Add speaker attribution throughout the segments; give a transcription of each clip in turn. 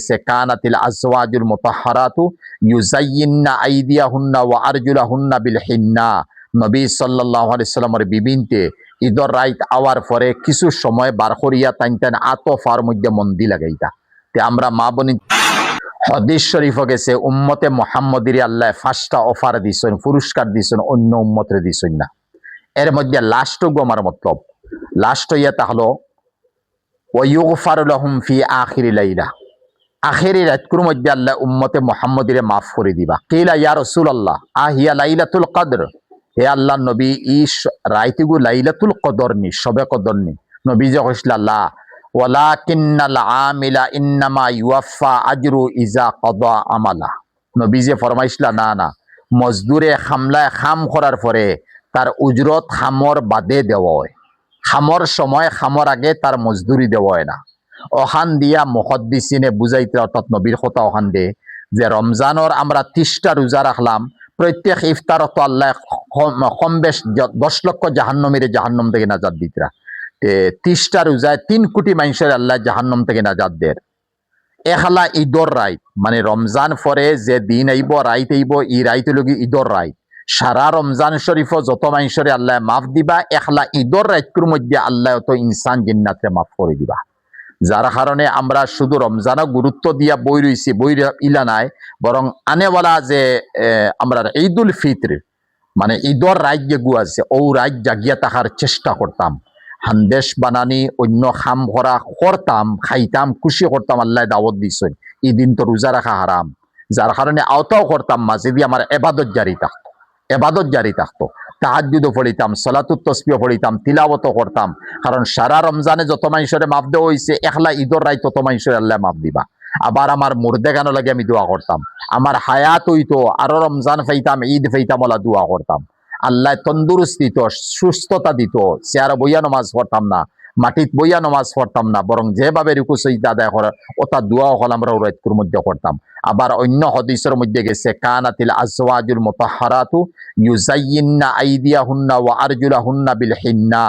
Speaker 1: সে কানাতিল আজওয়াজুল মুতাহহারাতু ইউযায়্যিননা আইদিয়াহুন্না ওয়া আরজুলাহুন্না বিল হিন্না। নবী সাল্লাল্লাহু আলাইহি সাল্লামের বিবিনতে ঈদর রাইত আওয়ার পরে কিছু সময় বার করিয়া তাইন আতফার মধ্যে মন্দি লাগাইতা। তে আমরা মা বনি হাদিস শরীফ গেছে উম্মতে মুহাম্মদির আল্লাহ 5টা অফার দিছেন, পুরস্কার দিছেন, অন্য উম্মতরে দিছেন না। এর মধ্যে লাস্ট আমার মতলব লাস্ট ইয়া হলো ওয়ায়ুগফারু লাহুম ফি আখিরি লাইলা। আখেরি রাতকুর মধ্যে আল্লাহ উম্মতে মুহাম্মদিরে মাফ করে দিবা। কিলা ইয়া রাসূলুল্লাহ আহিয়া লাইলাতুল কদর। হে আল্লাহ নবী রাইতগু লাইলাতুল কদর নি, সবে কদর নি। নবী যে কইসলা লা ওয়ালাকিন্নাল আমিলা ইন্নামা ইউয়াফা আজরু ইজা কদা আমালা। নবী যে ফরমাইসলা না না, মজদুরে খামলায় খাম করার পরে তার উজরত খামর বাদে দেওয়া হয়। খামর সময় খামর আগে তার মজদুরি দেওয়া হয় না। ওখান দিয়া মুহাদ্দিসিনে বুঝাইতে, অর্থাৎ নবীর কথা ওখান দিয়ে যে রমজানর আমরা 30টা রোজা রাখলাম, প্রত্যেক ইফতারত আল্লাহ কম বেশ 10 লক্ষ জাহান্নমীরে জাহান্নম থেকে নাজাত দিতরা। 30টা রোজায় 3 কোটি মানুষের আল্লাহ জাহান্নম থেকে নাজাত দেয়। এখালা ঈদর রাইত, মানে রমজান পরে যে দিন আইব রাইত আইব, ই রাইত লগি ঈদর রাইত। সারা রমজান শরীফ যত মানুষের আল্লাহ মাফ দিবা, এখলা ঈদর রাইতকুর মধ্যে আল্লাহ তো ইনসান জিন্নাতে মাফ করে দিবা। যার কারণে আমরা শুধু রমজানও গুরুত্ব দিয়া বই রইছি, বই ইলা নাই, বরং আনেওয়ালা যে আমরা ঈদুল ফিতর মানে ঈদর রাত যেগু আছে, ও রাত জাগিয়া থাকার চেষ্টা করতাম। হান্দেশ বানানি অন্য খাম ভরা করতাম, খাইতাম, খুশি করতাম। আল্লাহ দাওয়াত দিছেন এই দিন তো রোজা রাখা হারাম, যার কারণে আওতাও করতাম, মাঝে দিয়ে আমার এবাদত জারি থাকতো, এবাদত জারি থাকতো। তাহাজ্জুদও পড়িতাম, সালাতুত তাসবিহ পড়িতাম, তিলাওয়াতও করতাম। কারণ সারা রমজানে যত মানুষের মাফ দেওয়া হয়েছে, একলা ঈদর রায় তত মানুষের আল্লাহ মাফ দিবা। আবার আমার মুর্দে গানো লাগে আমি দোয়া করতাম। আমার হায়াত হইতো, আরো রমজান ফাইতাম, ঈদ ফাইতাম, ওলা দোয়া করতাম। আল্লাহ তন্দুরুস্ত দিত, সুস্থতা দিত। চেয়ার বইয়া নমাজ পড়তাম না, মাটিত বইয়া নমাজ পড়তাম না, বরং যেভাবে রুকু সজদা আদায় করে ওটা দোয়া হল আমরা রাতকুর মধ্যে করতাম। আবার অন্য হাদিসের মধ্যে গেছে কানাতিল আজওয়াজুল মুতাহহারাতু ইউযায়্যিননা আইদিয়াহুন্না ওয়া আরজুলাহুন্না বিল হিন্না।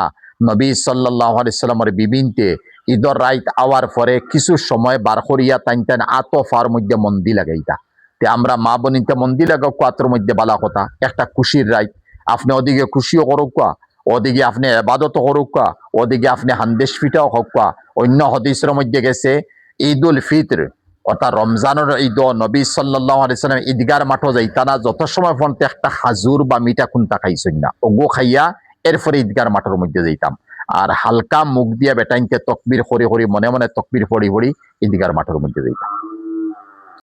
Speaker 1: নবী সাল্লাল্লাহু আলাইহি সাল্লামের বিবিনতে ঈদর রাইত আওয়ার পরে কিছু সময় বার করিয়া তাইন আতফার মধ্যে মন্দি লাগাইতা। তে আমরা মা বনিতে মন্দি লাগাও কাতর মধ্যে বালা কথা, একটা খুশির রাইত। আপনি ওদিকে খুশিও করুক, ওদিকে আপনি ইবাদতও করুক, ওদিকে আপনি হান্দেশ ফিটাও হোক। অন্য হাদিসের মধ্যে গেছে ঈদুল ফিতর অর্থাৎ রমজানের ঈদ, নবী সাল্লাল্লাহু আলাইহি সাল্লাম ঈদগার মাঠও যাইতা না যত সময় পর্যন্ত একটা খাজুর বা মিঠা খুন্তা খাইছেন না, ওগো খাইয়া এরপরে ঈদগার মাঠের মধ্যে যাইতাম। আর হালকা মুখ দিয়া বেটাইনতে তকবির করি করি, মনে মনে তকবির পড়ি পড়ি ঈদগার মাঠের মধ্যে যাইতাম।